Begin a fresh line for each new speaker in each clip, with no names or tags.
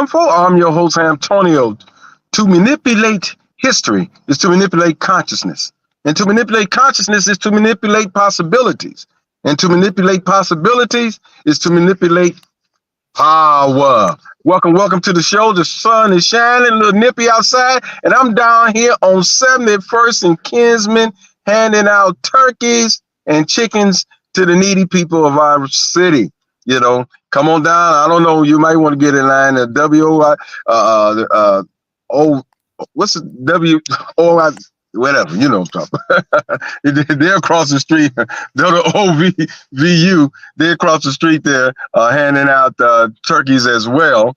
Info. I'm your host, Hamptonio. To manipulate history is to manipulate consciousness. And to manipulate consciousness is to manipulate possibilities. And to manipulate possibilities is to manipulate power. Welcome to the show. The sun is shining, a little nippy outside, and I'm down here on 71st and Kinsman handing out turkeys and chickens to the needy people of our city. Come on down. I don't know. You might want to get in line at WOI, O, what's the WOI, whatever, what I'm talking. They're across the street. They're the OVU. They're across the street there handing out turkeys as well.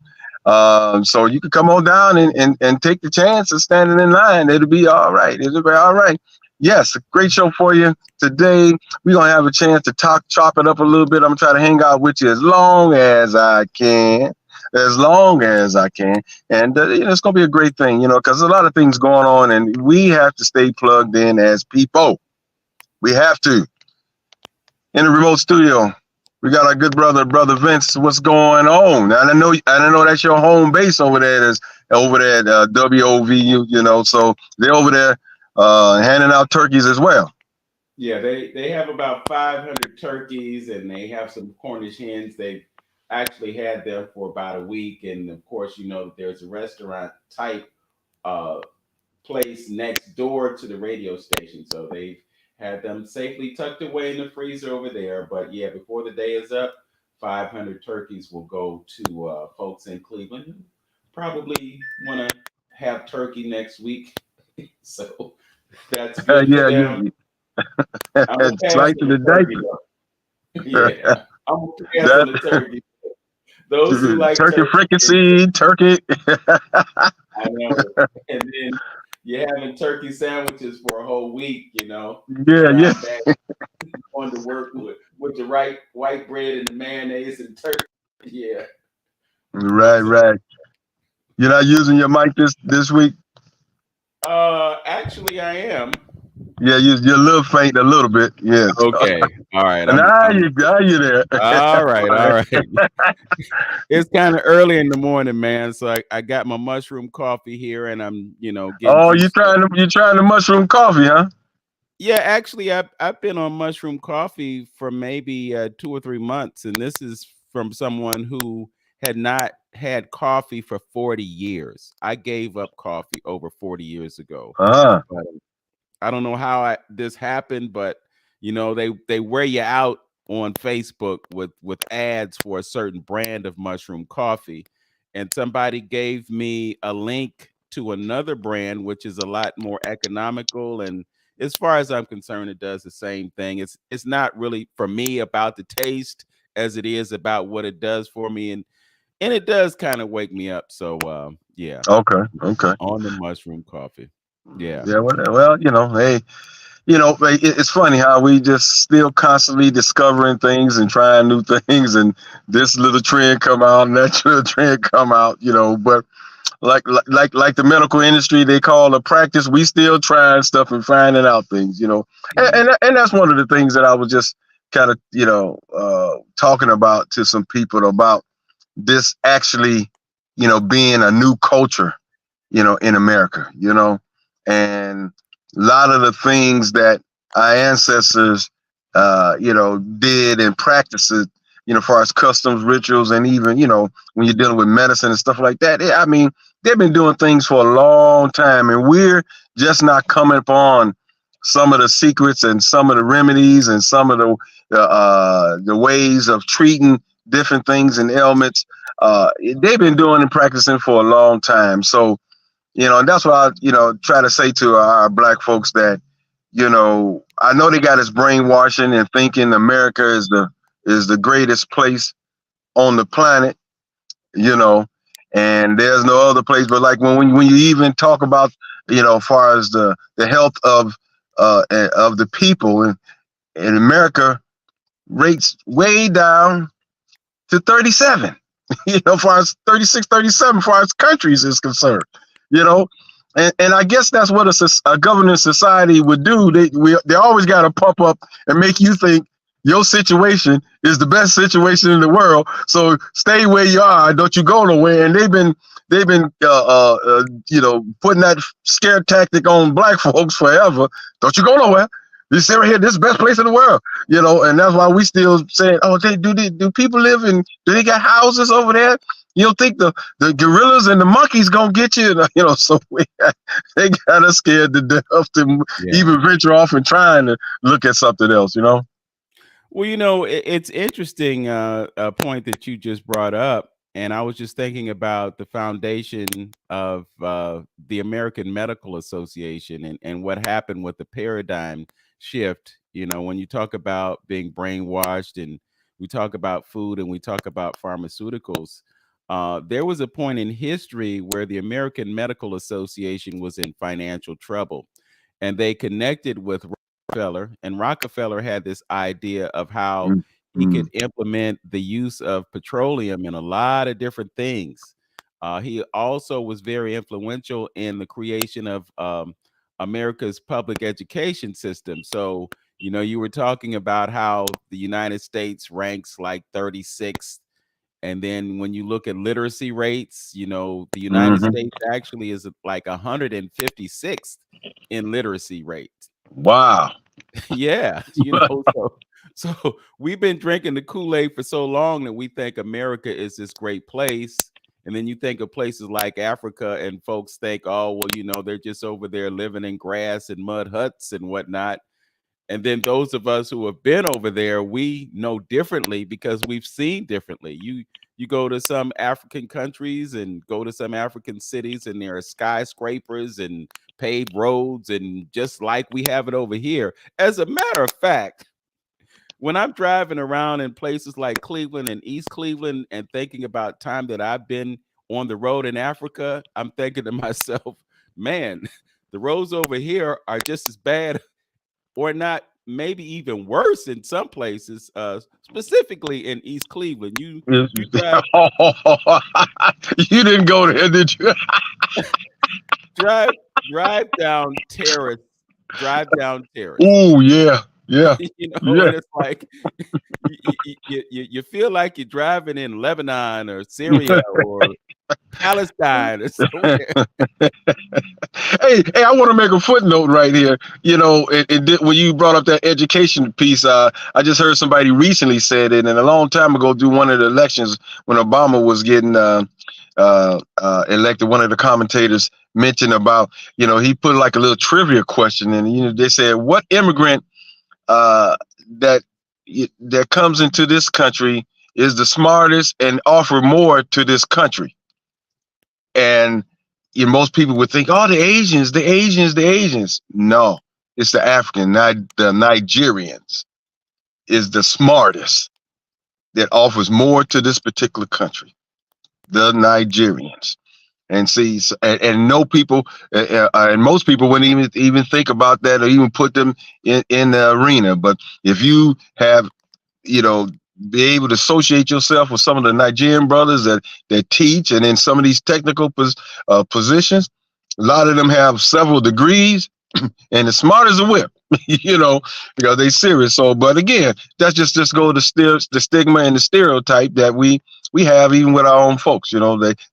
So you can come on down and take the chance of standing in line. It'll be all right. It'll be all right. Yes, a great show for you today. We're going to have a chance to chop it up a little bit. I'm going to try to hang out with you as long as I can. And it's going to be a great thing, because there's a lot of things going on, and we have to stay plugged in as people. We have to. In the remote studio, we got our good brother Vince. What's going on? I know that's your home base over there. Over there at WOVU, so they're over there handing out turkeys as well.
Yeah, they have about 500 turkeys, and they have some Cornish hens. They've actually had them for about a week, and of course, that there's a restaurant type place next door to the radio station, so they've had them safely tucked away in the freezer over there. But yeah, before the day is up, 500 turkeys will go to folks in Cleveland who probably want to have turkey next week. So that's good for them.
It's like the diaper.
Yeah, I'm gonna pass on the turkey. Those who like
turkey fricassee, turkey.
I know. And then you're having turkey sandwiches for a whole week,
Yeah.
Going to work with the right white bread and the mayonnaise and turkey. Yeah.
Right. You're not using your mic this week?
Actually, I am.
Yeah, you're a little faint, a little bit. Yeah.
Okay. All right.
Now you there.
All right. It's kind of early in the morning, man. So I got my mushroom coffee here, and I'm, getting.
Oh, you trying the mushroom coffee, huh?
Yeah, actually, I've been on mushroom coffee for maybe 2 or 3 months, and this is from someone who had not had coffee for 40 years. I gave up coffee over 40 years ago. I don't know how this happened, but they wear you out on Facebook with ads for a certain brand of mushroom coffee, and somebody gave me a link to another brand which is a lot more economical, and as far as I'm concerned, it does the same thing. It's not really for me about the taste as it is about what it does for me, and it does kind of wake me up. So yeah.
Okay.
On the mushroom coffee. Yeah.
Well, hey, it's funny how we just still constantly discovering things and trying new things, and this little trend come out and that little trend come out, but like the medical industry, they call a practice. We still trying stuff and finding out things, and that's one of the things that I was just kind of, talking about to some people about this actually, being a new culture, in America, and a lot of the things that our ancestors, did and practiced, as far as customs, rituals, and even, when you're dealing with medicine and stuff like that. I mean, they've been doing things for a long time, and we're just not coming upon some of the secrets and some of the remedies and some of the ways of treating different things and ailments. They've been doing and practicing for a long time. So, and that's what I, try to say to our black folks that, I know they got us brainwashing and thinking America is the greatest place on the planet, and there's no other place. But like when you even talk about, as far as the health of the people in America, rates way down to 37, as far as 36, 37, as far as countries is concerned. And I guess that's what a governing society would do. They always got to pump up and make you think, your situation is the best situation in the world. So stay where you are. Don't you go nowhere. And they've been putting that scare tactic on black folks forever. Don't you go nowhere. You stay right here. This is the best place in the world. And that's why we still saying, oh, do people live in? Do they got houses over there? You don't think the gorillas and the monkeys gonna get you? So they got us scared to death to even venture off and trying to look at something else.
Well, it's interesting a point that you just brought up, and I was just thinking about the foundation of the American Medical Association and what happened with the paradigm shift. When you talk about being brainwashed, and we talk about food, and we talk about pharmaceuticals. There was a point in history where the American Medical Association was in financial trouble, and they connected with Rockefeller, and Rockefeller had this idea of how he could implement the use of petroleum in a lot of different things. He also was very influential in the creation of America's public education system. So, you were talking about how the United States ranks like 36th. And then when you look at literacy rates, the United States actually is like 156th in literacy rates.
Wow.
Yeah. So we've been drinking the Kool-Aid for so long that we think America is this great place. And then you think of places like Africa and folks think, oh, well, they're just over there living in grass and mud huts and whatnot. And then those of us who have been over there, we know differently because we've seen differently. You go to some African countries and go to some African cities, and there are skyscrapers and paved roads, and just like we have it over here. As a matter of fact, when I'm driving around in places like Cleveland and East Cleveland and thinking about time that I've been on the road in Africa, I'm thinking to myself, man, the roads over here are just as bad, or not, maybe even worse in some places, specifically in East Cleveland. You drive.
You didn't go there, did you?
drive down Terrace. Drive down Terrace.
Oh yeah.
And it's like you feel like you're driving in Lebanon or Syria or Palestine or somewhere.
Hey, I want to make a footnote right here. When you brought up that education piece, I just heard somebody recently said it, and a long time ago, through one of the elections when Obama was getting elected, one of the commentators mentioned about, he put like a little trivia question, and they said, what immigrant that comes into this country is the smartest and offer more to this country? And most people would think, oh, the Asians. No, it's the African, the Nigerians is the smartest that offers more to this particular country. The Nigerians. And see, and no people, and most people wouldn't even think about that or even put them in the arena. But if you have, be able to associate yourself with some of the Nigerian brothers that teach, and in some of these technical positions, a lot of them have several degrees, and as smart as a whip, because they serious. So, but again, that's just go to the stigma and the stereotype that we have even with our own folks. They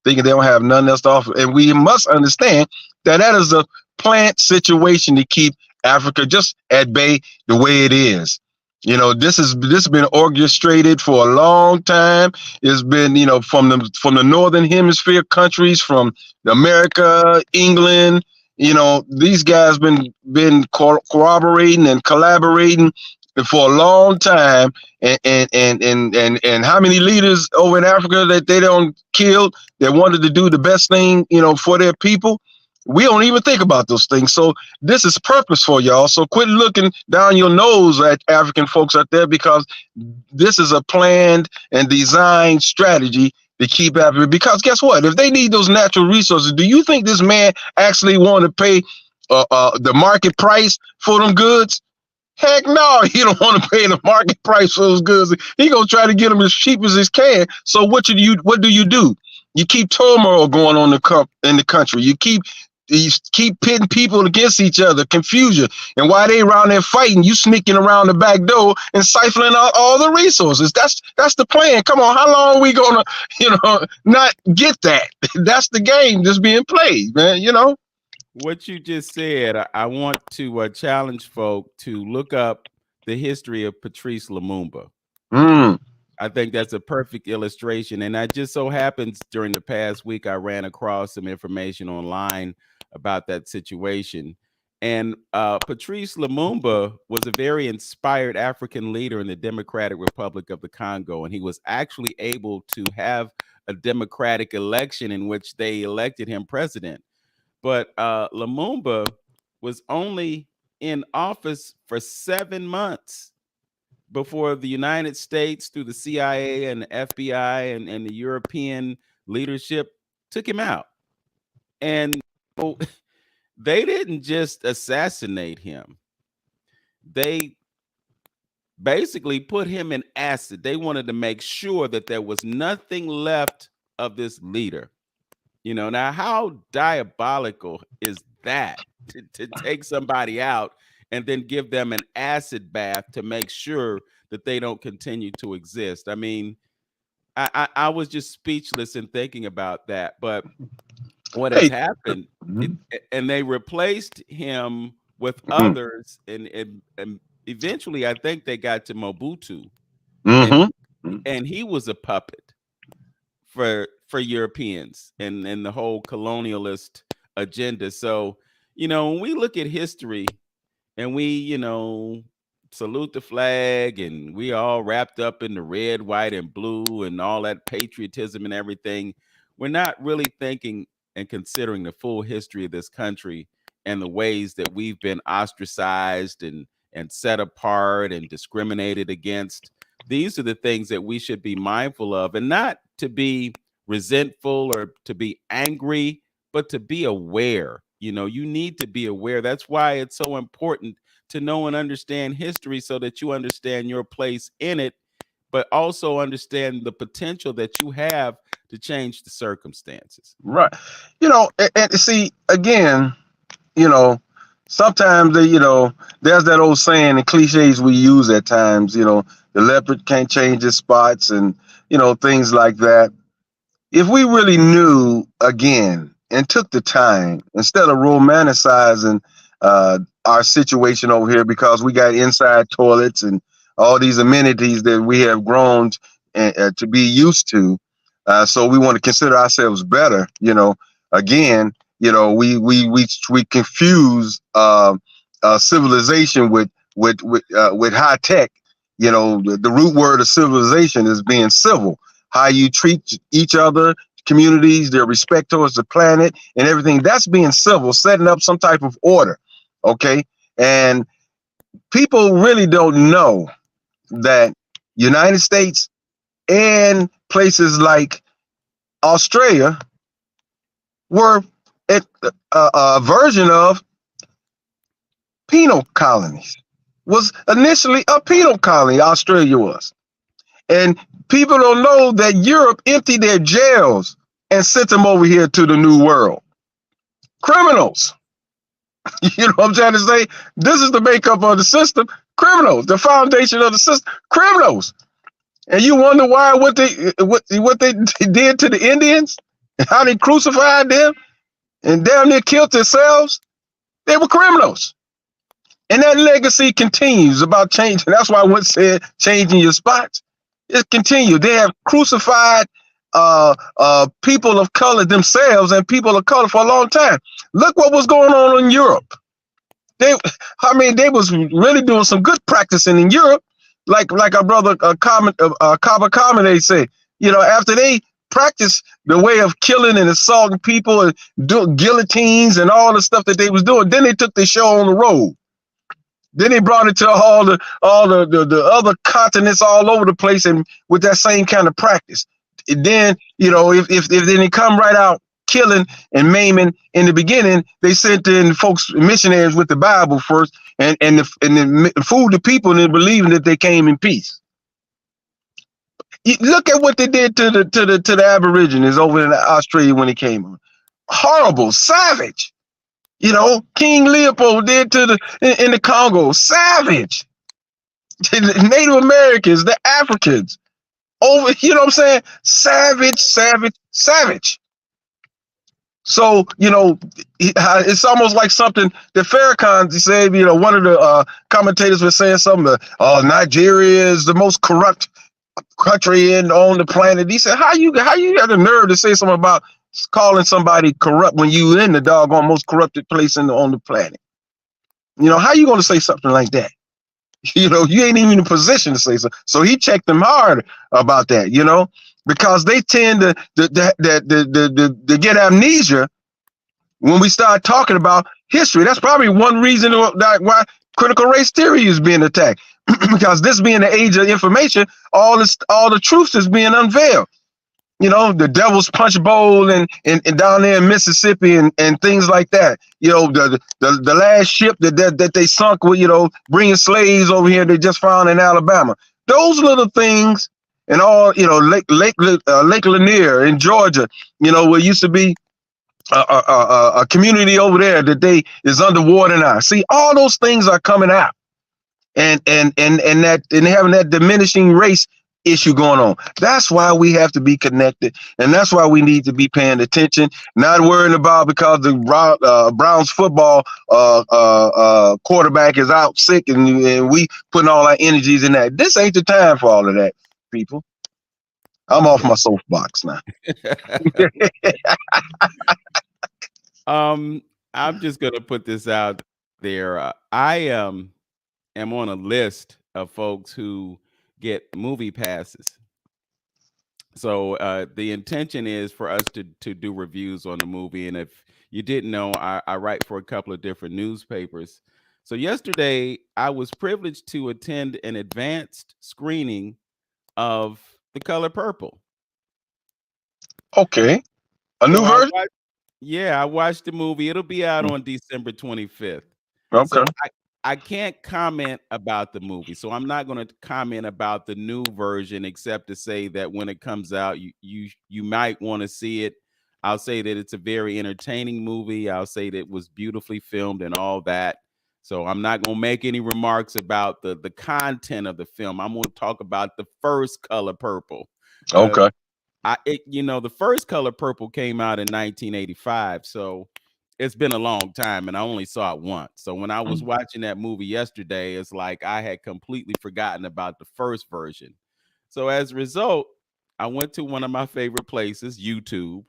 thinking they don't have nothing else to offer, and we must understand that is a planned situation to keep Africa just at bay the way it is. This has been orchestrated for a long time. It's been, from the northern hemisphere countries, from America, England. These guys been corroborating and collaborating for a long time. And how many leaders over in Africa that they don't kill that wanted to do the best thing, for their people? We don't even think about those things. So this is purposeful, y'all. So quit looking down your nose at African folks out there, because this is a planned and designed strategy to keep Africa. Because guess what? If they need those natural resources, do you think this man actually want to pay the market price for them goods? Heck no, he don't want to pay the market price for those goods. He gonna try to get them as cheap as he can. So what do you do? You keep turmoil going on in the country. You keep You keep pitting people against each other, confusion. And while they around there fighting, you sneaking around the back door and siphoning out all the resources. That's the plan. Come on, how long are we gonna, not get that? That's the game that's being played, man.
What you just said, I want to challenge folk to look up the history of Patrice Lumumba.
Mm.
I think that's a perfect illustration. And that just so happens during the past week, I ran across some information online about that situation. And Patrice Lumumba was a very inspired African leader in the Democratic Republic of the Congo. And he was actually able to have a democratic election in which they elected him president. But Lumumba was only in office for 7 months before the United States, through the CIA and the FBI and the European leadership, took him out. And so they didn't just assassinate him. They basically put him in acid. They wanted to make sure that there was nothing left of this leader. Now how diabolical is that to take somebody out and then give them an acid bath to make sure that they don't continue to exist? I mean, I was just speechless in thinking about that. But what has happened, and they replaced him with others, and eventually I think they got to Mobutu, and he was a puppet for Europeans and the whole colonialist agenda. So, when we look at history and we, salute the flag and we all wrapped up in the red, white, and blue and all that patriotism and everything, we're not really thinking and considering the full history of this country and the ways that we've been ostracized and set apart and discriminated against. These are the things that we should be mindful of, and not to be resentful or to be angry, but to be aware. You need to be aware. That's why it's so important to know and understand history, so that you understand your place in it, but also understand the potential that you have to change the circumstances.
Right. And see, again, sometimes there's that old saying and cliches we use at times, the leopard can't change its spots, and things like that. If we really knew, again, and took the time, instead of romanticizing our situation over here, because we got inside toilets and all these amenities that we have grown to be used to, so we want to consider ourselves better. Again, we confuse civilization with high tech. The root word of civilization is being civil. How you treat each other, communities, their respect towards the planet and everything. That's being civil, setting up some type of order. Okay. And people really don't know that United States and places like Australia were a version of penal colonies. Was initially a penal colony, Australia was. And people don't know that Europe emptied their jails and sent them over here to the New World. Criminals. You know what I'm trying to say? This is the makeup of the system. Criminals, the foundation of the system. Criminals. And you wonder why what they did to the Indians, and how they crucified them and damn near killed themselves. They were criminals. And that legacy continues about changing. That's why I once said changing your spots. It continued. They have crucified people of color themselves and people of color for a long time. Look what was going on in Europe. They was really doing some good practicing in Europe, like our brother Kaba Kamene say. After they practiced the way of killing and assaulting people and doing guillotines and all the stuff that they was doing, then they took the show on the road. Then they brought it to all the other continents all over the place, and with that same kind of practice. And then, if they come right out killing and maiming in the beginning, they sent in folks, missionaries with the Bible first, and then fooled the people into believing that they came in peace. Look at what they did to the Aborigines over in Australia when they came. Horrible, savage. King Leopold did to in the Congo. Savage. The Native Americans, the Africans. Over, you know what I'm saying? Savage, savage, savage. So, it's almost like something that Farrakhan said, one of the commentators was saying something, Nigeria is the most corrupt country on the planet. He said, how you got the nerve to say something about calling somebody corrupt when you in the doggone most corrupted place on the planet? How you going to say something like that? You ain't even in a position to say so. So he checked them hard about that, because they tend to get amnesia when we start talking about history. That's probably one reason why critical race theory is being attacked, because this being the age of information, all the truth is being unveiled. The Devil's Punch Bowl and down there in Mississippi and things like that. The last ship that they sunk with, bringing slaves over here they just found in Alabama. Those little things, and all, Lake Lanier in Georgia, where used to be a community over there that is underwater now. See, all those things are coming out, and having that diminishing race issue going on. That's why we have to be connected, and that's why we need to be paying attention, not worrying about because the Browns football quarterback is out sick, and we putting all our energies in that. This ain't the time for all of that, people. I'm off my soapbox now.
I'm just gonna put this out there. I am on a list of folks who get movie passes. So the intention is for us to do reviews on the movie. And if you didn't know, I write for a couple of different newspapers. So yesterday I was privileged to attend an advanced screening of The Color Purple.
Okay. A new version?
I watched the movie. It'll be out on December 25th.
Okay.
So I can't comment about the movie. So I'm not going to comment about the new version, except to say that when it comes out, you might want to see it. I'll say that it's a very entertaining movie. I'll say that it was beautifully filmed and all that. So I'm not going to make any remarks about the content of the film. I'm going to talk about the first Color Purple.
Okay.
The first Color Purple came out in 1985. So it's been a long time, and I only saw it once. So when I was watching that movie yesterday, it's like I had completely forgotten about the first version. So as a result, I went to one of my favorite places, YouTube,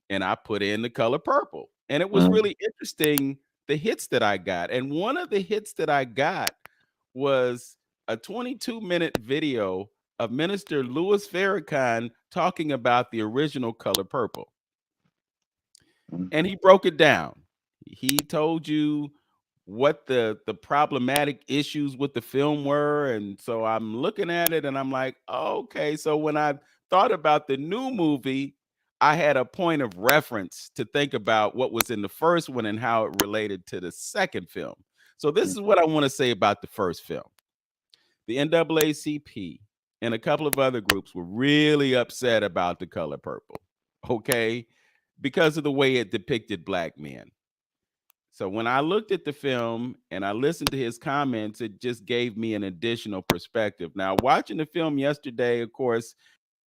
and I put in The Color Purple. And it was really interesting, the hits that I got. And one of the hits that I got was a 22-minute video of Minister Louis Farrakhan talking about the original Color Purple. And he broke it down. He told you what the problematic issues with the film were. And so I'm looking at it and I'm like, oh, okay. So when I thought about the new movie, I had a point of reference to think about what was in the first one and how it related to the second film. So this is what I want to say about the first film. The NAACP and a couple of other groups were really upset about The Color Purple, okay, because of the way it depicted black men. So when I looked at the film and I listened to his comments, it just gave me an additional perspective. Now, watching the film yesterday, of course,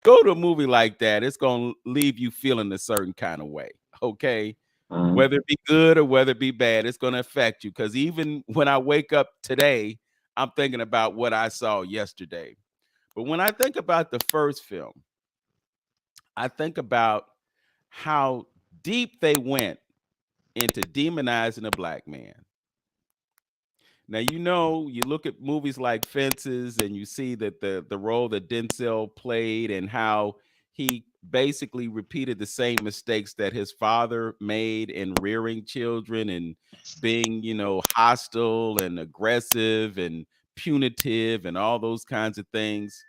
go to a movie like that, it's going to leave you feeling a certain kind of way, okay? Whether it be good or whether it be bad, it's going to affect you. Because even when I wake up today, I'm thinking about what I saw yesterday. But when I think about the first film, I think about how deep they went into demonizing a black man. Now, you look at movies like Fences and you see that the role that Denzel played and how he basically repeated the same mistakes that his father made in rearing children and being, hostile and aggressive and punitive and all those kinds of things.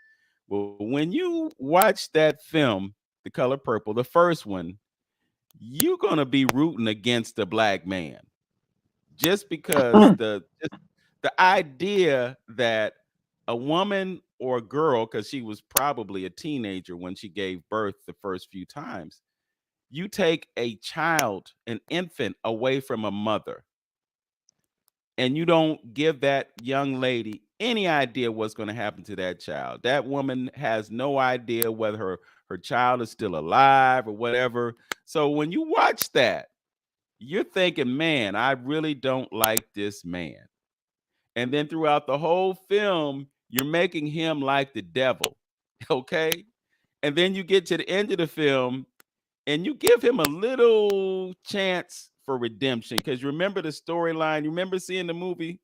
Well, when you watch that film, The Color Purple, the first one, you're going to be rooting against the black man just because the idea that a woman or a girl, because she was probably a teenager when she gave birth the first few times, you take a child, an infant, away from a mother. and you don't give that young lady any idea what's going to happen to that child. That woman has no idea whether her child is still alive or whatever. So when you watch that, you're thinking, man, I really don't like this man. And then throughout the whole film, you're making him like the devil. Okay. And then you get to the end of the film and you give him a little chance for redemption. Because you remember the storyline, you remember seeing the movie?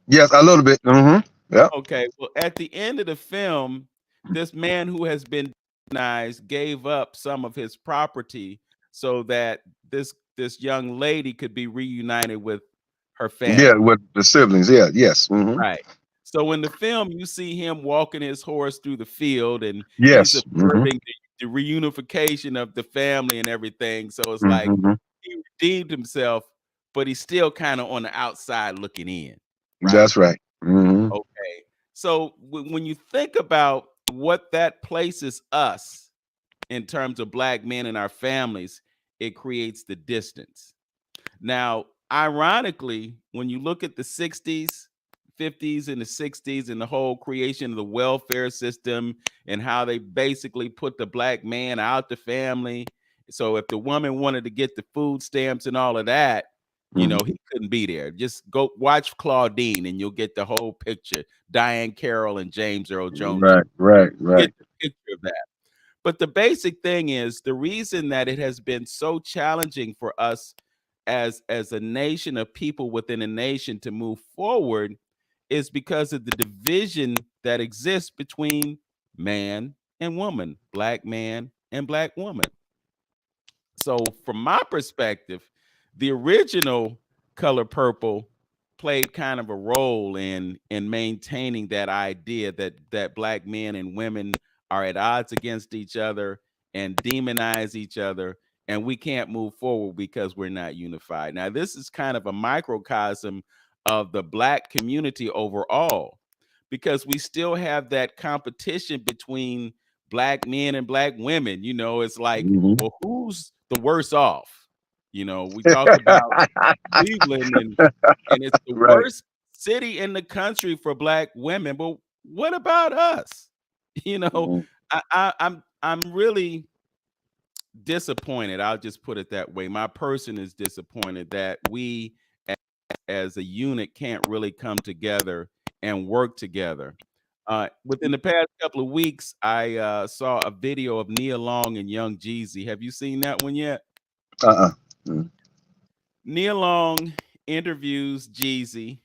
Yes, a little bit. Yeah.
Okay. Well, at the end of the film, this man who has been demonized gave up some of his property so that this young lady could be reunited with her
Yeah,
family.
with the siblings. Yeah. Yes.
Right. So in the film, you see him walking his horse through the field, and he's
Yes.
observing the reunification of the family and everything. So it's like
Hmm.
he redeemed himself, but he's still kind of on the outside looking in, right?
That's right.
Okay. So when you think about what that places us in terms of black men and our families, it creates the distance. Now, ironically, when you look at the 60s, 50s, and the 60s and the whole creation of the welfare system and how they basically put the black man out the family. So if the woman wanted to get the food stamps and all of that,
Hmm.
he couldn't be there. Just go watch Claudine and you'll get the whole picture. Diane Carroll and James Earl Jones. You
Right. Right.
get
Right.
the picture of that. But the basic thing is the reason that it has been so challenging for us as a nation of people within a nation to move forward is because of the division that exists between man and woman, black man and black woman. So from my perspective, the original Color Purple played kind of a role in maintaining that idea that black men and women are at odds against each other and demonize each other, and we can't move forward because we're not unified. Now this is kind of a microcosm of the black community overall, because we still have that competition between black men and black women. It's like,
Hmm.
well, who's the worse off? We talk about Cleveland, and it's the
Right.
worst city in the country for black women. But what about us? You know,
Mhm.
I'm really disappointed. I'll just put it that way. My person is disappointed that we as a unit can't really come together and work together. Within the past couple of weeks, I saw a video of Nia Long and Young Jeezy. Have you seen that one yet?
Uh-uh. Mm.
Nia Long interviews Jeezy,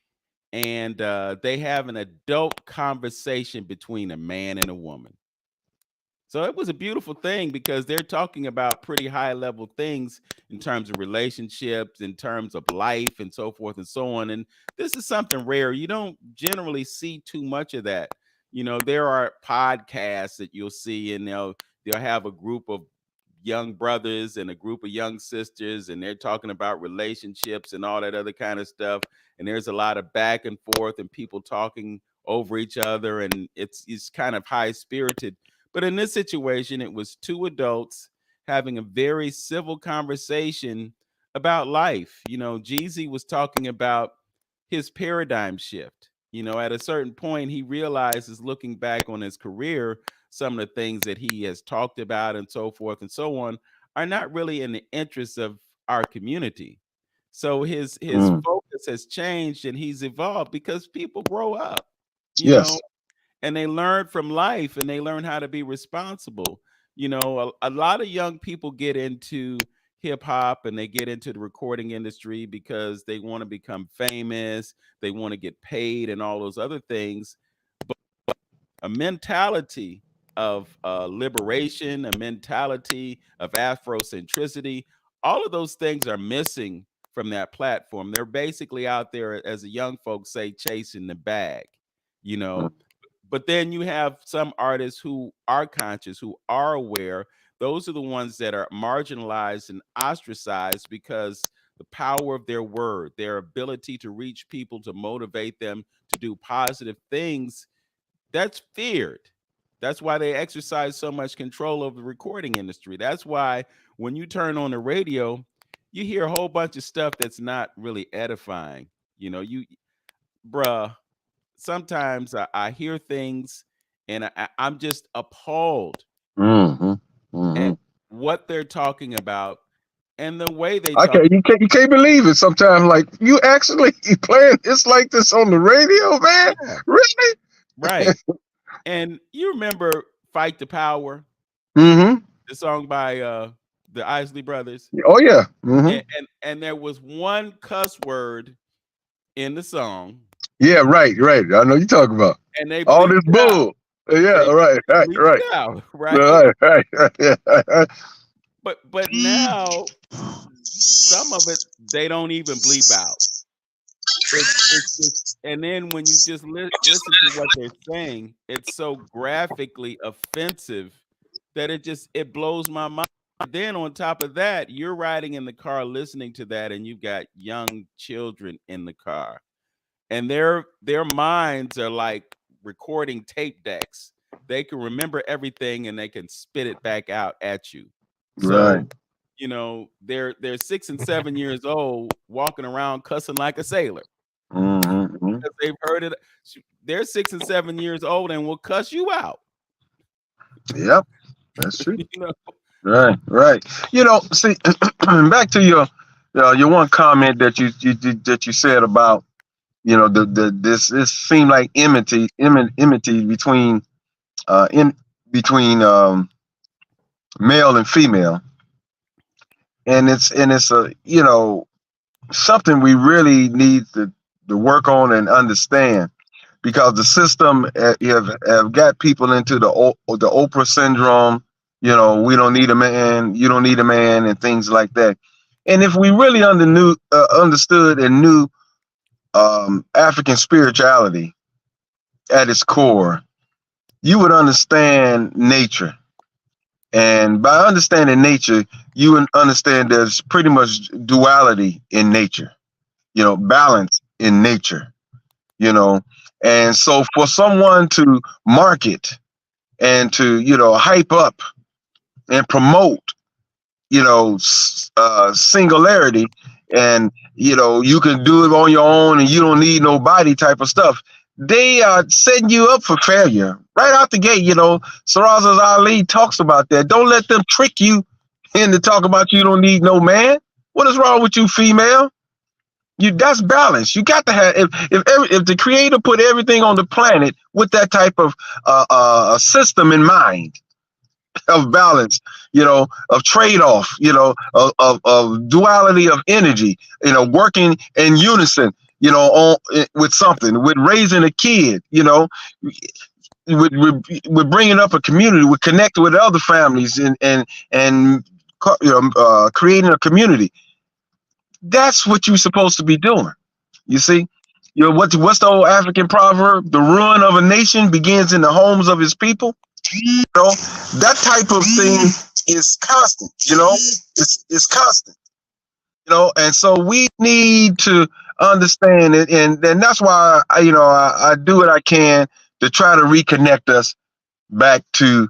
and they have an adult conversation between a man and a woman. So it was a beautiful thing because they're talking about pretty high level things in terms of relationships, in terms of life, and so forth and so on. And this is something rare. You don't generally see too much of that. There are podcasts that you'll see, and they'll have a group of young brothers and a group of young sisters, and they're talking about relationships and all that other kind of stuff. And there's a lot of back and forth and people talking over each other, and it's kind of high spirited. But in this situation, it was two adults having a very civil conversation about life. Jeezy was talking about his paradigm shift. At a certain point, he realizes, looking back on his career, some of the things that he has talked about and so forth and so on are not really in the interest of our community. So his
Mm.
focus has changed and he's evolved because people grow up. You know,
Yes.
and they learn from life and they learn how to be responsible. A lot of young people get into hip hop and they get into the recording industry because they want to become famous, they want to get paid, and all those other things. But a mentality of liberation, a mentality of Afrocentricity, all of those things are missing from that platform. They're basically out there, as the young folks say, chasing the bag, you
Mm.
know. But then you have some artists who are conscious, who are aware. Those are the ones that are marginalized and ostracized because the power of their word, their ability to reach people, to motivate them to do positive things, that's feared. That's why they exercise so much control over the recording industry. That's why when you turn on the radio, you hear a whole bunch of stuff that's not really edifying. You, bruh. Sometimes I hear things and I'm just appalled
Mm-hmm. Mm-hmm.
at what they're talking about and the way they
I
talk.
can't believe it. Sometimes, like you actually playing it's like this on the radio, man.
Yeah,
Really?
right. And you remember "Fight the Power,"
Mm-hmm.
the song by the Isley Brothers,
Oh yeah. Mm-hmm.
and there was one cuss word in the song,
Yeah. Right. Right. I know you talking about
and they
all
bleeped
this
it out.
bull. Yeah.
They
Right. Right.
bleeped
Right.
it out, right?
Right. Right. Right. Yeah.
But now some of it they don't even bleep out. It's just, and then when you just listen to what they're saying, it's so graphically offensive that it blows my mind. Then on top of that, you're riding in the car listening to that, and you've got young children in the car, and their minds are like recording tape decks. They can remember everything, and they can spit it back out at you.
Right.
So they're 6 and 7 years old, walking around cussing like a sailor
Mm-hmm.
because they've heard it. They're 6 and 7 years old and will cuss you out.
Yep. That's true.
you know,
Right. Right. See, back to your one comment that you said about this seemed like enmity between in between male and female, and it's a something we really need to work on and understand, because the system have got people into the Oprah syndrome. We don't need a man, you don't need a man, and things like that. And if we really understood and knew African spirituality at its core, you would understand nature. And by understanding nature, you would understand there's pretty much duality in nature, balance in nature, you know. And so for someone to market and to, hype up and promote, singularity, and, you can do it on your own and you don't need nobody type of stuff, they are setting you up for failure right out the gate. Sarazas Ali talks about that. Don't let them trick you into talk about you don't need no man. What is wrong with you, female? That's balance. You got to have, if the creator put everything on the planet with that type of system in mind, of balance, of trade-off, of duality of energy, working in unison, with something, with raising a kid, with bringing up a community, with connecting with other families, and creating a community. That's what you're supposed to be doing. You see, what's the old African proverb? The ruin of a nation begins in the homes of his people. That type of thing is constant. It's constant. And so we need to understand it, and that's why I do what I can to try to reconnect us back to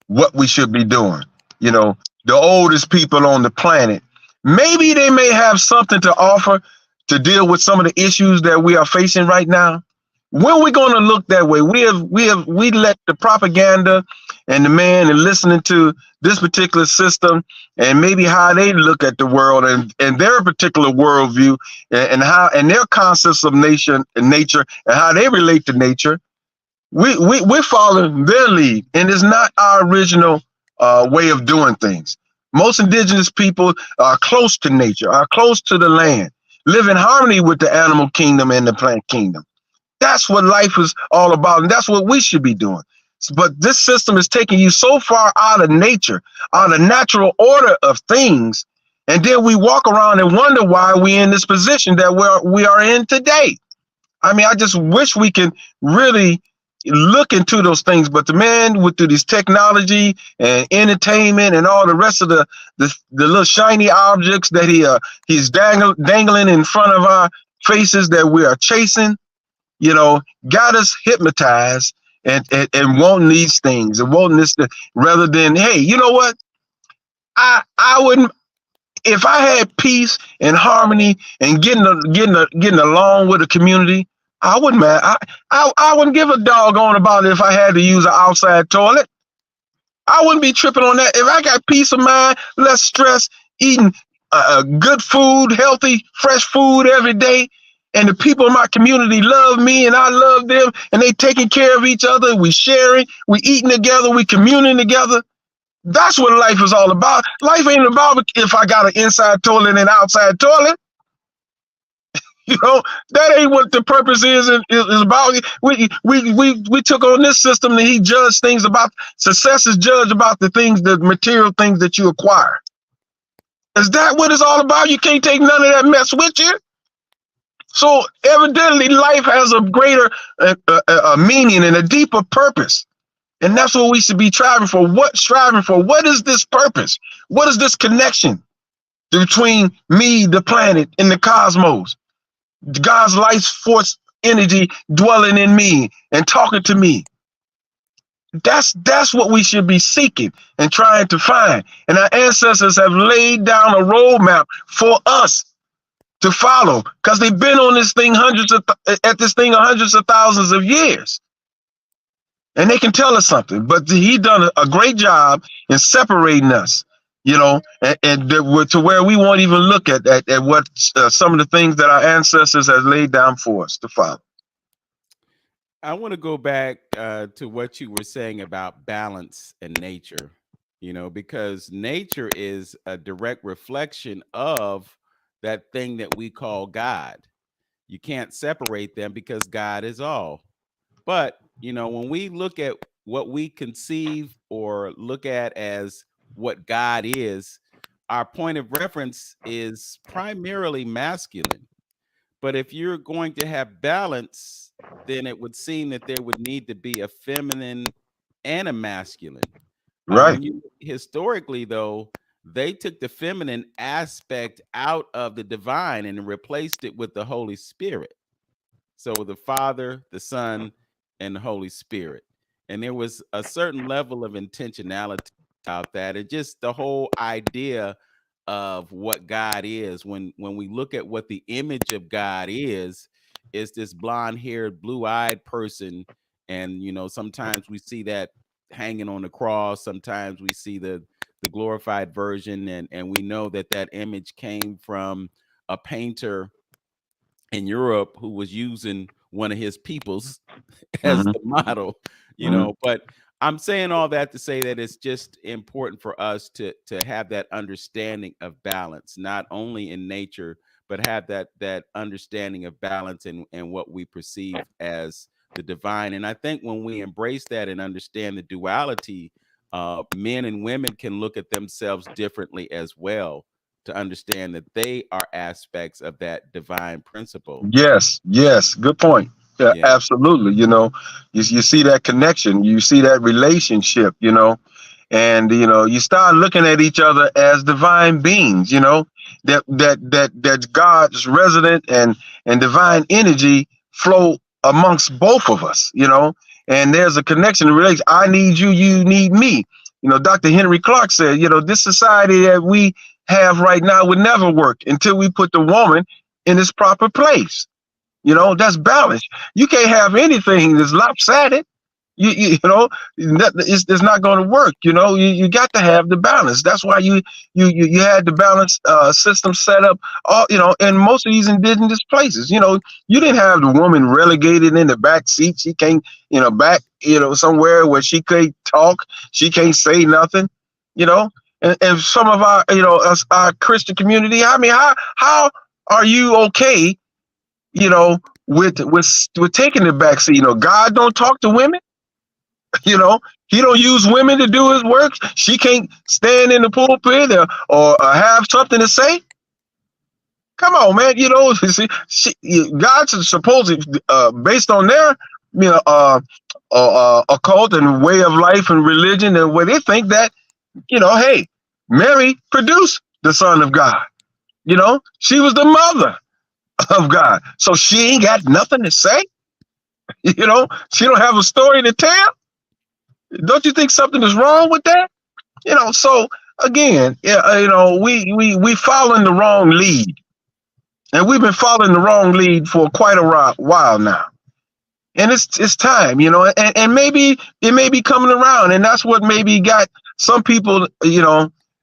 what we should be doing. The oldest people on the planet, maybe they may have something to offer to deal with some of the issues that we are facing right now. When are we going to look that way? We let the propaganda and the man and listening to this particular system and maybe how they look at the world and their particular worldview and their concepts of nature and how they relate to nature. We're following their lead, and it's not our original way of doing things. Most indigenous people are close to nature, are close to the land, live in harmony with the animal kingdom and the plant kingdom. That's what life is all about, and that's what we should be doing. But this system is taking you so far out of nature, out of natural order of things, and then we walk around and wonder why we're in this position that we are in today. I mean, I just wish we can really look into those things, but the man with through this technology and entertainment and all the rest of the little shiny objects that he's dangling in front of our faces that we are chasing, got us hypnotized and wanting these things and wanting this rather than, hey, you know what? I wouldn't, if I had peace and harmony and getting along with the community, I wouldn't man. I wouldn't give a doggone about it if I had to use an outside toilet. I wouldn't be tripping on that. If I got peace of mind, less stress, eating good food, healthy, fresh food every day, and the people in my community love me and I love them, and they taking care of each other, we sharing, we eating together, we communing together. That's what life is all about. Life ain't about if I got an inside toilet and an outside toilet. You know, that ain't what the purpose is about. We took on this system that he judged things about success is judged about the things, the material things that you acquire. Is that what it's all about? You can't take none of that mess with you. So evidently life has a greater meaning and a deeper purpose. And that's what we should be striving for. What is this purpose? What is this connection between me, the planet, and the cosmos? God's life force energy dwelling in me and talking to me. That's what we should be seeking and trying to find. And our ancestors have laid down a roadmap for us to follow, because they've been on this thing hundreds of thousands of years. And they can tell us something, but he done a great job in separating us, you know, and to where we won't even look at what some of the things that our ancestors have laid down for us to follow.
I want to go back to what you were saying about balance and nature, you know, because nature is a direct reflection of that thing that we call God. You can't separate them because God is all. But, you know, when we look at what we conceive or look at as what God is, our point of reference is primarily masculine. But if you're going to have balance, then it would seem that there would need to be a feminine and a masculine.
Right.
Historically, though, they took the feminine aspect out of the divine and replaced it with the Holy Spirit. So the Father, the Son, and the Holy Spirit. And there was a certain level of intentionality about that. And just the whole idea of what God is, when we look at what the image of God is this blonde-haired, blue-eyed person. And, you know, sometimes we see that hanging on the cross. Sometimes we see the glorified version. And we know that that image came from a painter in Europe who was using one of his peoples as the model, you know. But I'm saying all that to say that it's just important for us to have that understanding of balance, not only in nature, but have that understanding of balance and what we perceive as the divine. And I think when we embrace that and understand the duality, men and women can look at themselves differently as well, to understand that they are aspects of that divine principle.
Yes, good point. Yeah,
Yeah.
absolutely. You know, you see that connection, you see that relationship, you know, and you know, you start looking at each other as divine beings, you know, that God's resident and divine energy flow amongst both of us, you know, and there's a connection, a relation. I need you, you need me. You know, Dr. Henry Clark said, you know, this society that we have right now would never work until we put the woman in its proper place. You know, that's balance. You can't have anything that's lopsided. You know, it's not going to work. You know, you got to have the balance. That's why you had the balance system set up. All, you know, in most of these indigenous places, you know, you didn't have the woman relegated in the back seat. She can't, you know, back, you know, somewhere where she can't talk, she can't say nothing. You know, and some of our, you know, our Christian community. I mean, how are you okay? You know, with taking the back seat? You know, God don't talk to women. You know, he don't use women to do his work. She can't stand in the pulpit or have something to say. Come on, man. You know, God's supposed based on their, you know, occult and way of life and religion and where they think that, you know, hey, Mary produced the Son of God. You know, she was the mother of God. So she ain't got nothing to say. You know, she don't have a story to tell. Don't you think something is wrong with that? You know, so again, yeah, we following the wrong lead, and we've been following the wrong lead for quite a while now. And it's time, and maybe it may be coming around, and that's what maybe got some people,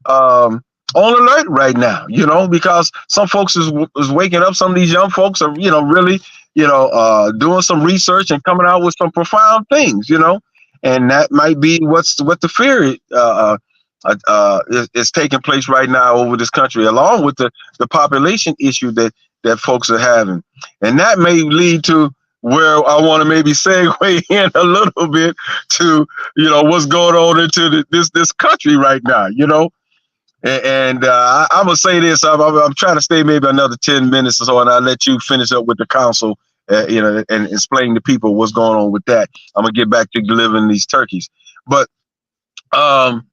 um, on alert right now, because some folks is waking up. Some of these young folks are, really, doing some research and coming out with some profound things, and that might be what the fear is taking place right now over this country, along with the population issue that folks are having, and that may lead to where I want to maybe segue in a little bit to what's going on into this country right now, and I'm gonna say this. I'm trying to stay maybe another 10 minutes or so, and I'll let you finish up with the council, and explain to people what's going on with that. I'm gonna get back to delivering these turkeys, but um,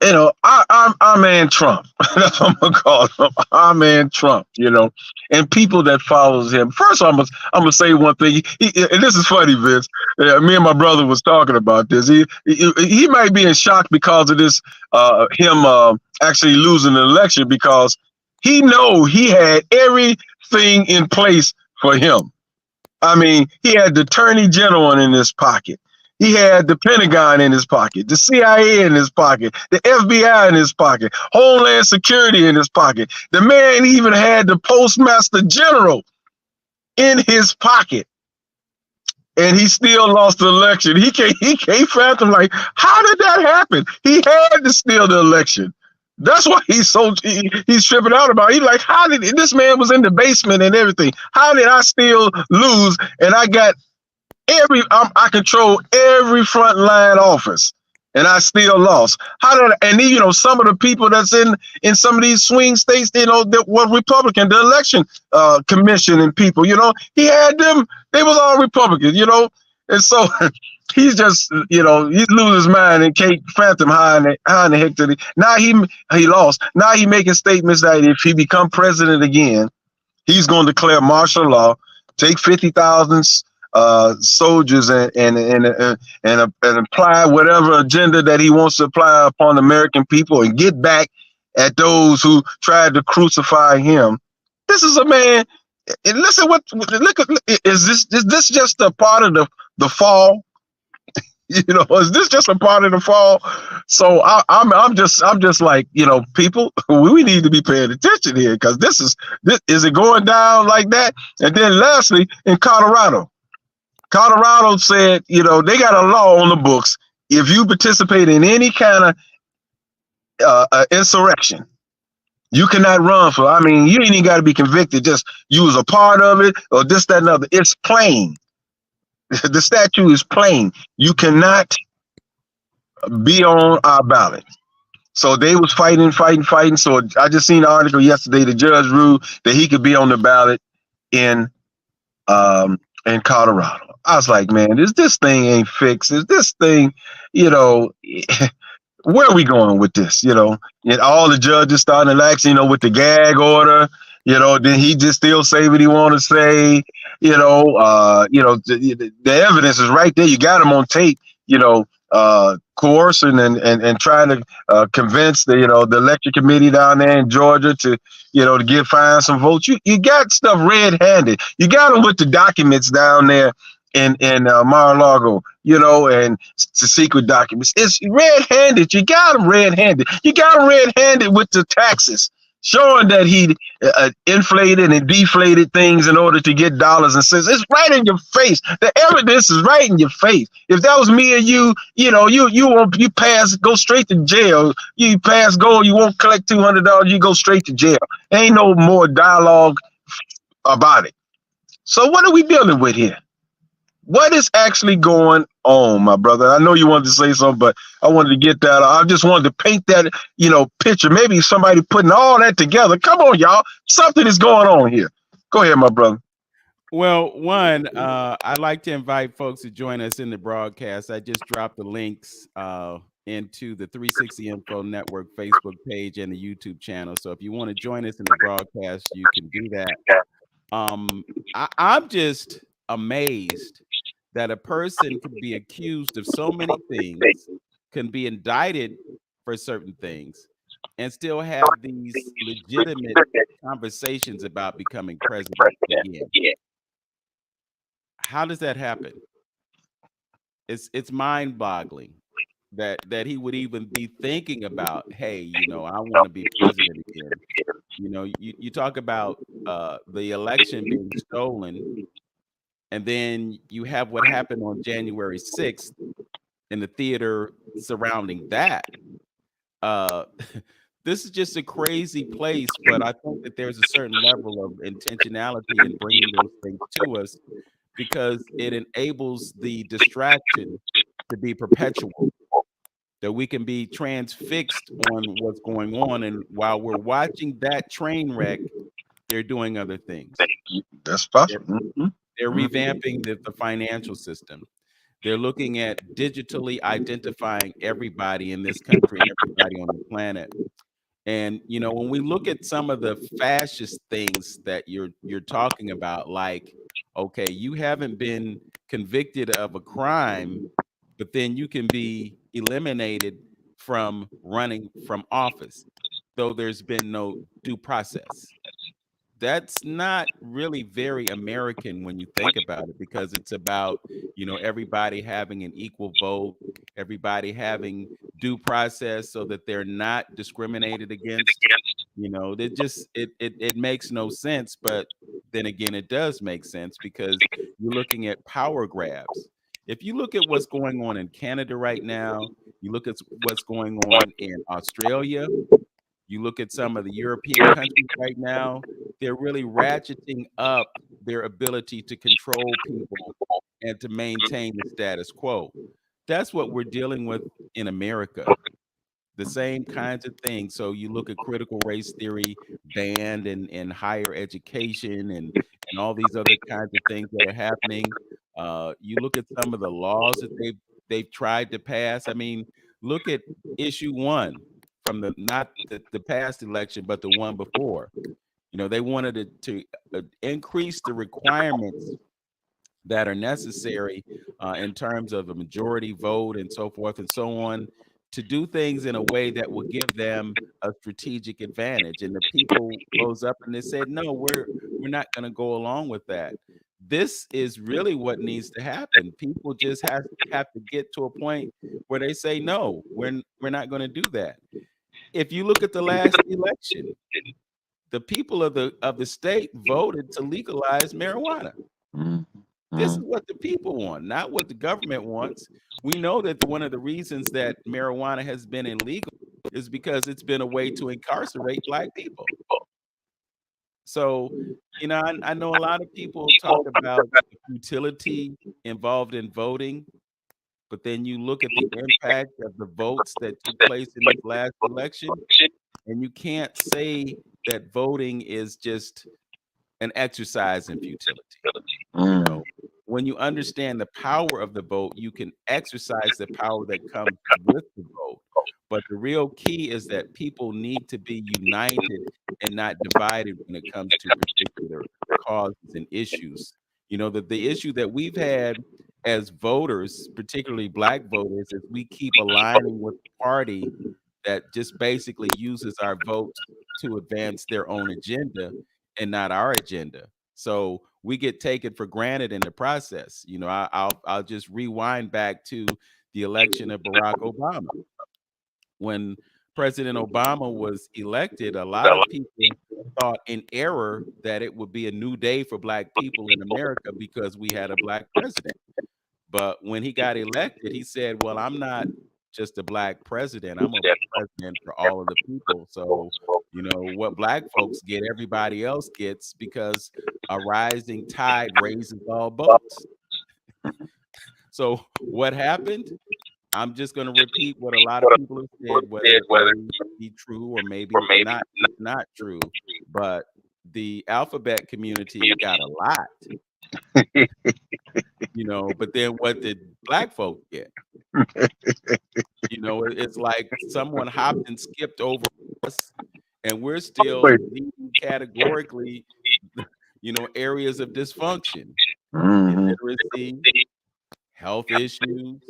our man Trump. That's what I'm gonna call him. Our man Trump. And people that follows him. First, I'm gonna say one thing. And this is funny, Vince. Me and my brother was talking about this. He might be in shock because of this. Him actually losing the election, because he had everything in place for him. I mean, he had the attorney general in his pocket. He had the Pentagon in his pocket, the CIA in his pocket, the FBI in his pocket, Homeland Security in his pocket. The man even had the Postmaster General in his pocket, and he still lost the election. He can't fathom, like, how did that happen? He had to steal the election. That's why he's tripping out about it. He's like, how did this man was in the basement and everything? How did I still lose? And I got I control every frontline office, and I still lost. Some of the people that's in some of these swing states, that were Republican, the election commission and people, he had them. They was all Republicans, and so he's just, he's losing his mind and can't fathom how in the heck did he. Now he lost. Now he making statements that if he become president again, he's going to declare martial law, take 50,000 soldiers and apply whatever agenda that he wants to apply upon the American people and get back at those who tried to crucify him. This is a man. And listen, is this just a part of the fall? Is this just a part of the fall? So I'm just like, people, we need to be paying attention here, because is it going down like that? And then lastly, in Colorado said, they got a law on the books. If you participate in any kind of insurrection, you cannot run for. I mean, you ain't even got to be convicted. Just you was a part of it, or this, that, and other. It's plain. The statute is plain. You cannot be on our ballot. So they was fighting. So I just seen the article yesterday. The judge ruled that he could be on the ballot in Colorado. I was like, man, this thing ain't fixed. Is this thing, where are we going with this? And all the judges starting to relax, with the gag order, then he just still say what he want to say, the evidence is right there. You got him on tape, coercing and trying to convince the election committee down there in Georgia to find some votes. You got stuff red-handed. You got them with the documents down there in Mar-a-Lago, and the secret documents. It's red-handed. You got them red-handed. You got them red-handed with the taxes, showing that he inflated and deflated things in order to get dollars and cents. It's right in your face. The evidence is right in your face. If that was me and you, you pass, go straight to jail. You pass go, you won't collect $200. You go straight to jail. Ain't no more dialogue about it. So what are we dealing with here? What is actually going on, my brother? I know you wanted to say something, but I wanted to get that. I just wanted to paint that, picture. Maybe somebody putting all that together. Come on, y'all. Something is going on here. Go ahead, my brother.
Well, I'd like to invite folks to join us in the broadcast. I just dropped the links into the 360 Info Network Facebook page and the YouTube channel. So if you want to join us in the broadcast, you can do that. I'm just amazed that a person can be accused of so many things, can be indicted for certain things and still have these legitimate conversations about becoming president again. How does that happen? It's mind-boggling that he would even be thinking about, hey, I want to be president again. You talk about the election being stolen, and then you have what happened on January 6th in the theater surrounding that. Uh, this is just a crazy place, but I think that there's a certain level of intentionality in bringing those things to us because it enables the distraction to be perpetual, that we can be transfixed on what's going on. And while we're watching that train wreck, they're doing other things.
That's
They're,
possible.
they're
Mhm.
revamping the financial system. They're looking at digitally identifying everybody in this country and everybody on the planet. And when we look at some of the fascist things that you're talking about, like, okay, you haven't been convicted of a crime, but then you can be eliminated from running from office, though there's been no due process. That's not really very American when you think about it, because it's about, everybody having an equal vote, everybody having due process so that they're not discriminated against. It makes no sense, but then again, it does make sense because you're looking at power grabs. If you look at what's going on in Canada right now, you look at what's going on in Australia, you look at some of the European countries right now, they're really ratcheting up their ability to control people and to maintain the status quo. That's what we're dealing with in America. The same kinds of things. So you look at critical race theory banned in higher education and all these other kinds of things that are happening. You look at some of the laws that they've tried to pass. I mean, look at issue one from the not the past election, but the one before. They wanted to increase the requirements that are necessary in terms of a majority vote and so forth and so on, to do things in a way that will give them a strategic advantage. And the people rose up and they said, no, we're not going to go along with that. This is really what needs to happen. People just have to get to a point where they say, no, we're not going to do that. If you look at the last election, the people of the state voted to legalize marijuana.
Mhm.
This is
Mhm.
what the people want, not what the government wants. We know that one of the reasons that marijuana has been illegal is because it's been a way to incarcerate Black people. So, I know a lot of people talk about the futility involved in voting, but then you look at the impact of the votes that took place in this last election, and you can't say that voting is just an exercise in futility. You
Mm.
know, when you understand the power of the vote, you can exercise the power that comes with the vote. But the real key is that people need to be united and not divided when it comes to particular causes and issues. That the issue that we've had as voters, particularly Black voters, is we keep aligning with the party that just basically uses our votes to advance their own agenda and not our agenda. So we get taken for granted in the process. I'll just rewind back to the election of Barack Obama. When President Obama was elected, a lot of people thought in error that it would be a new day for Black people in America because we had a Black president. But when he got elected, he said, well, I'm not just a Black president, I'm a president for all of the people. So, what Black folks get, everybody else gets, because a rising tide raises all boats. So, what happened? I'm just going to repeat what a lot of people have said, whether it may be true or maybe not, not true. But the alphabet community got a lot, but then what did Black folk get? It's like someone hopped and skipped over us, and we're still
Wait.
leading categorically, areas of dysfunction,
Mhm.
illiteracy, health issues,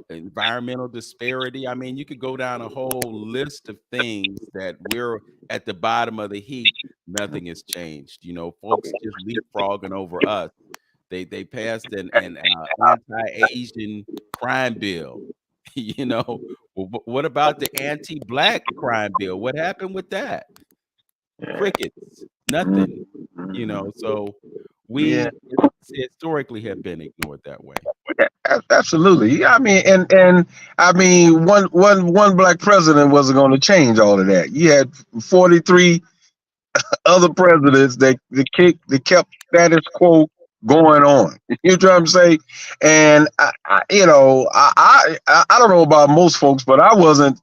environmental disparity. I mean, you could go down a whole list of things that we're at the bottom of the heap. Nothing has changed. You know, folks just leapfrogging over us. They passed an anti-Asian crime bill. You know, what about the anti-black crime bill? What happened with that? Crickets, nothing. You know, so
Yeah,
we historically have been ignored that way.
absolutely. Yeah, I mean, and I mean, one black president wasn't going to change all of that. You had 43 other presidents that kept status quo going on. You know what I'm saying? And I don't know about most folks, but I wasn't,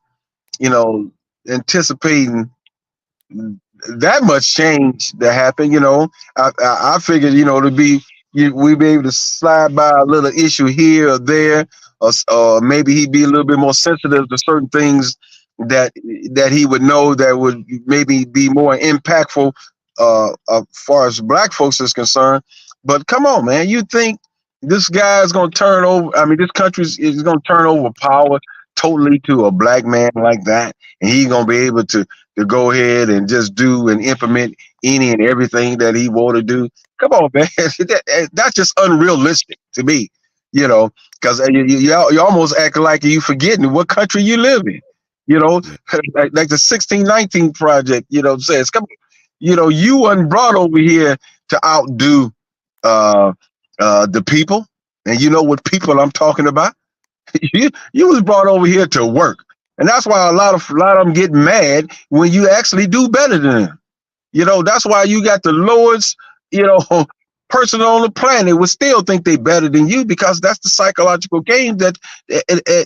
you know, anticipating that much change to happen. I figured, to be we'd be able to slide by a little issue here or there, or maybe he'd be a little bit more sensitive to certain things that he would know that would maybe be more impactful as far as black folks is concerned. But come on, man, you think this guy is going to turn over? I mean, this country is going to turn over power totally to a black man like that, and he's going to be able to go ahead and just do and implement any and everything that he want to do. Come on, man. That's just unrealistic to me, because you almost act like you forgetting what country you live in, you know, like the 1619 project, says, come on, you wasn't brought over here to outdo the people. And you know what people I'm talking about? you was brought over here to work. And that's why a lot of them get mad when you actually do better than them. That's why you got the lowest, person on the planet would still think they better than you, because that's the psychological game that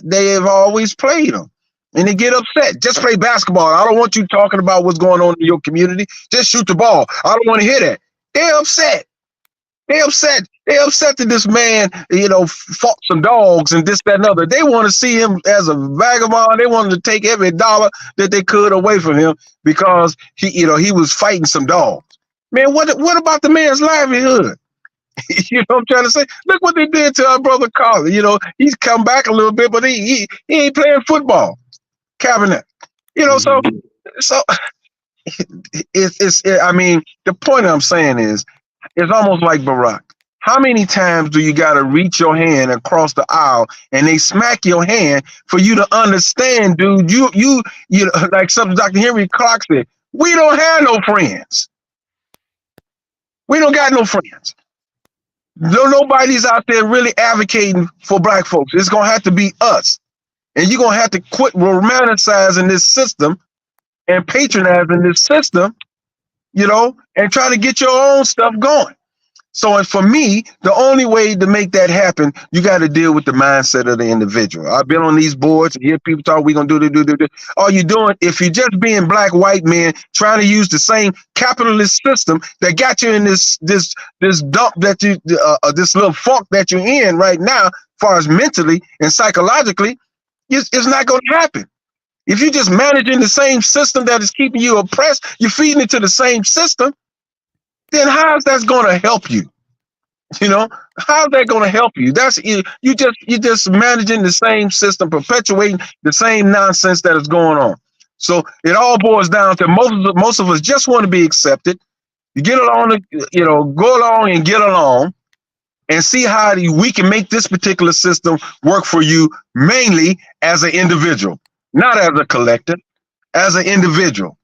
they have always played them. And they get upset. Just play basketball. I don't want you talking about what's going on in your community. Just shoot the ball. I don't want to hear that. They're upset. They're upset. They're upset that this man, fought some dogs and this, that, and other. They want to see him as a vagabond. They wanted to take every dollar that they could away from him because he was fighting some dogs. Man, what about the man's livelihood? You know what I'm trying to say? Look what they did to our brother Carter. He's come back a little bit, but he ain't playing football. Cabinet. So I mean, the point I'm saying is, it's almost like Barack. How many times do you got to reach your hand across the aisle and they smack your hand for you to understand, dude? You like something Dr. Henry Clark said, we don't have no friends. We don't got no friends. Nobody's out there really advocating for black folks. It's going to have to be us. And you're going to have to quit romanticizing this system and patronizing this system, and try to get your own stuff going. So for me, the only way to make that happen, you got to deal with the mindset of the individual. I've been on these boards and hear people talk, we're going to do. All you're doing, if you're just being black, white men trying to use the same capitalist system that got you in this dump that you, this little funk that you're in right now, as far as mentally and psychologically, it's not going to happen. If you're just managing the same system that is keeping you oppressed, you're feeding into the same system, then how's that going to help you? How's that going to help you? That's you just managing the same system, perpetuating the same nonsense that is going on. So it all boils down to most of us just want to be accepted. You get along, go along and get along and see how we can make this particular system work for you, mainly as an individual, not as a collective, as an individual.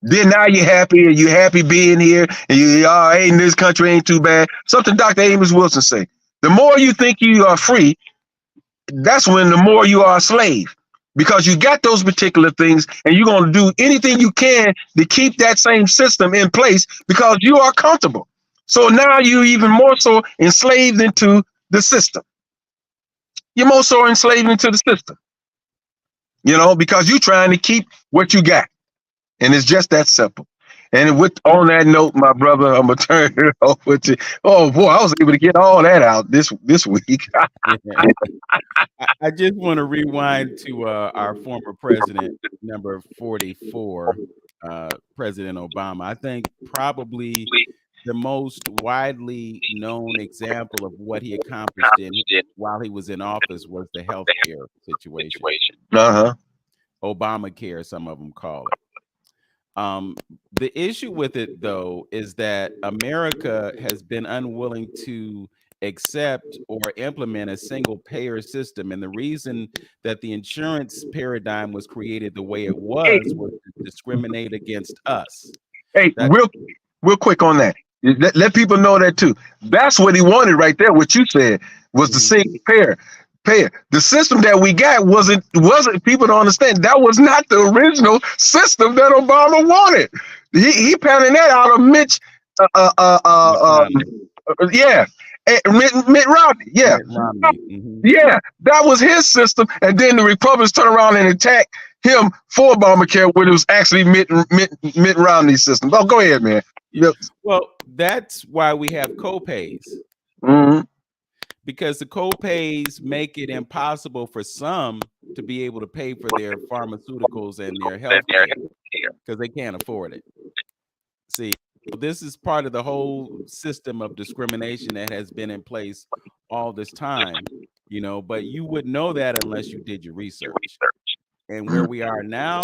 Then now you're happy, and you're happy being here, and hey, this country ain't too bad. Something Dr. Amos Wilson say: the more you think you are free, that's when the more you are a slave, because you got those particular things, and you're going to do anything you can to keep that same system in place because you are comfortable. So now you're even more so enslaved into the system. You're more so enslaved into the system, because you're trying to keep what you got. And it's just that simple. And on that note, my brother, I'm gonna turn it over to. Oh boy, I was able to get all that out this week.
I just want to rewind to our former president, number 44, President Obama. I think probably the most widely known example of what he accomplished in while he was in office was the health care situation.
Uh-huh.
Obamacare, some of them call it. The issue with it, though, is that America has been unwilling to accept or implement a single payer system. And the reason that the insurance paradigm was created the way it was to discriminate against us.
Hey,
That
real quick on that. Let people know that too. That's what he wanted right there. What you said was the single payer. The system that we got wasn't people don't understand. That was not the original system that Obama wanted. He pounding that out of Mitch yeah. Mitt Romney, yeah.
Mitt Romney.
Yeah, that was his system. And then the Republicans turn around and attack him for Obamacare when it was actually Mitt Romney's system. Oh, go ahead, man. Yep.
Well, that's why we have copays. Because the copays make it impossible for some to be able to pay for their pharmaceuticals and their health care because they can't afford it. See, this is part of the whole system of discrimination that has been in place all this time, but you wouldn't know that unless you did your research. And where we are now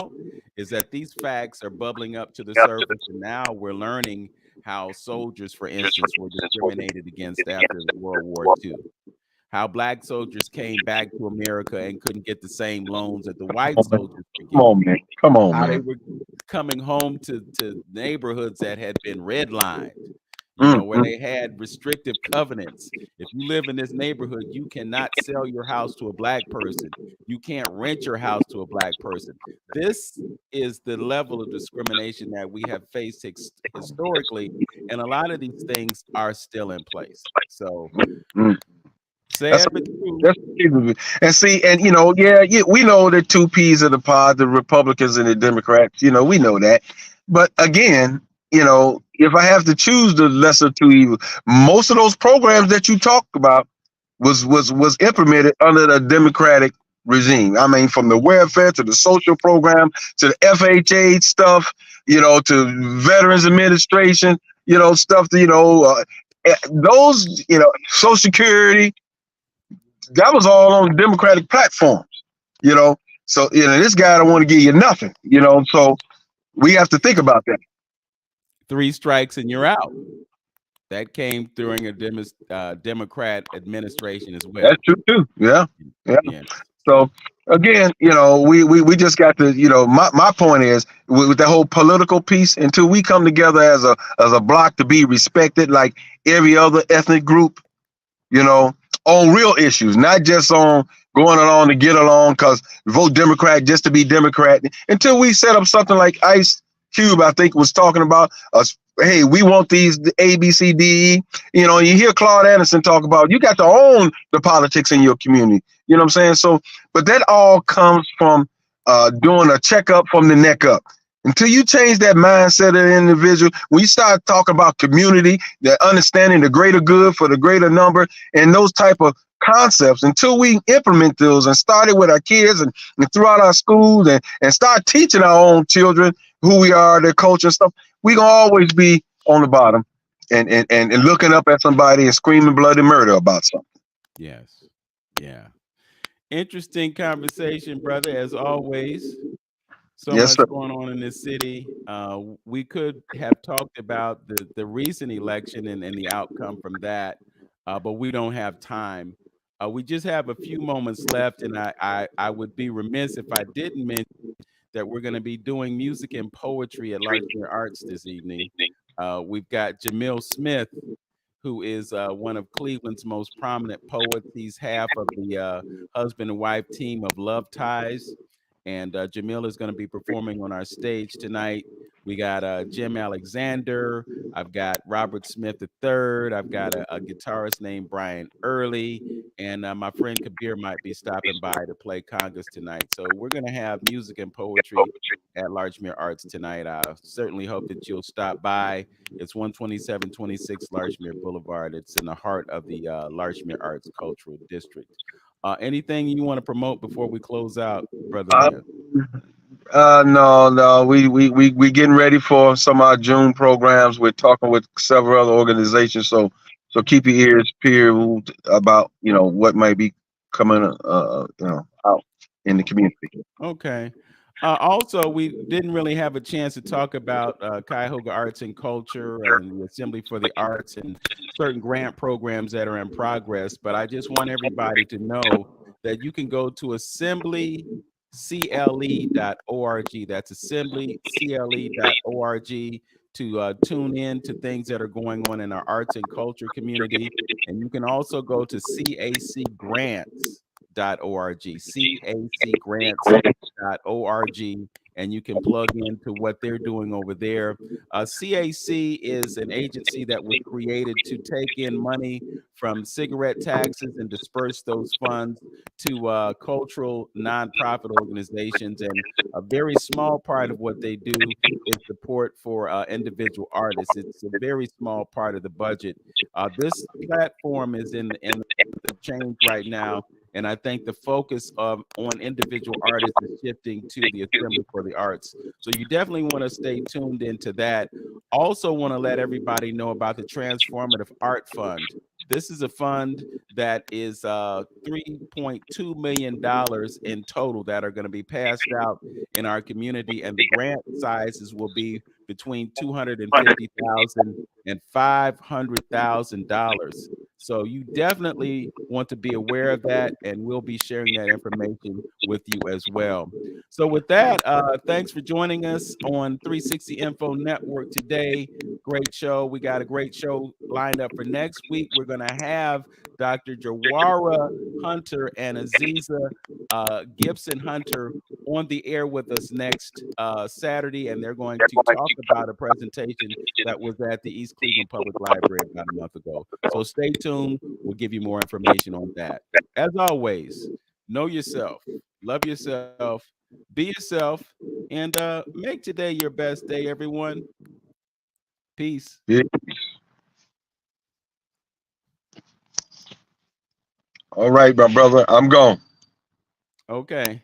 is that these facts are bubbling up to the surface, and now we're learning how soldiers, for instance, were discriminated against after World War II. How black soldiers came back to America and couldn't get the same loans that the white soldiers could get.
Come on,
how
man.
they were coming home to neighborhoods that had been redlined, where they had restrictive covenants. If you live in this neighborhood, you cannot sell your house to a black person. You can't rent your house to a black person. This is the level of discrimination that we have faced historically, and a lot of these things are still in place. So sad but true.
And see, and we know the two P's of the pod, the Republicans and the Democrats. We know that. But again, if I have to choose the lesser two evils, most of those programs that you talked about was implemented under the Democratic regime. I mean, from the welfare to the social program to the FHA stuff, to Veterans Administration, stuff to those, Social Security. That was all on Democratic platforms, So this guy don't want to give you nothing, So we have to think about that.
3 strikes and you're out. That came during a Democrat administration as well.
That's true too. Yeah. So again, we just got to, my point is with the whole political piece, until we come together as a block to be respected like every other ethnic group, on real issues, not just on going along to get along because vote Democrat just to be Democrat. Until we set up something like Ice Cube, I think, was talking about us. Hey, we want these A, B, C, D, E. You hear Claude Anderson talk about you got to own the politics in your community. You know what I'm saying? So, but that all comes from doing a checkup from the neck up. Until you change that mindset of the individual, when you start talking about community, the understanding the greater good for the greater number, and those type of concepts, until we implement those and start it with our kids and throughout our schools and start teaching our own children who we are, their culture and stuff, we gonna always be on the bottom and looking up at somebody and screaming bloody murder about something.
Yes. Yeah. Interesting conversation, brother, as always. So much going on in this city. We could have talked about the recent election and the outcome from that, but we don't have time. We just have a few moments left, and I would be remiss if I didn't mention that we're going to be doing music and poetry at Larchmere Arts this evening. We've got Jamil Smith, who is one of Cleveland's most prominent poets. He's half of the husband and wife team of Love Ties. And Jamil is going to be performing on our stage tonight. We got Jim Alexander. I've got Robert Smith III. I've got a guitarist named Brian Early. And my friend Kabir might be stopping by to play congas tonight. So we're going to have music and poetry at Larchmere Arts tonight. I certainly hope that you'll stop by. It's 12726 Larchmere Boulevard. It's in the heart of the Larchmere Arts Cultural District. Anything you want to promote before we close out, brother?
No. We getting ready for some of our June programs. We're talking with several other organizations, so So keep your ears peeled about what might be coming out in the community.
Okay. Also, we didn't really have a chance to talk about Cuyahoga Arts and Culture and the Assembly for the Arts and certain grant programs that are in progress. But I just want everybody to know that you can go to assemblycle.org. That's assemblycle.org to tune in to things that are going on in our arts and culture community. And you can also go to cacgrants.org, cacgrants.org, and you can plug into what they're doing over there. CAC is an agency that was created to take in money from cigarette taxes and disperse those funds to cultural nonprofit organizations. And a very small part of what they do is support for individual artists. It's a very small part of the budget. This platform is in the change right now, and I think the focus of on individual artists is shifting to the Assembly for the Arts. So you definitely want to stay tuned into that. Also, want to let everybody know about the Transformative Art Fund. This is a fund that is $3.2 million in total that are going to be passed out in our community, and the grant sizes will be between $250,000 and $500,000. So you definitely want to be aware of that, and we'll be sharing that information with you as well. So with that, thanks for joining us on 360 Info Network today. Great show. We got a great show lined up for next week. We're going to have Dr. Jawara Hunter and Aziza Gibson Hunter on the air with us next Saturday, and they're going to talk about a presentation that was at the East Cleveland Public Library about a month ago. So stay tuned. We'll give you more information on that. As always, know yourself, love yourself, be yourself, and make today your best day, everyone. Peace.
Yeah. All right, my brother. I'm gone.
Okay.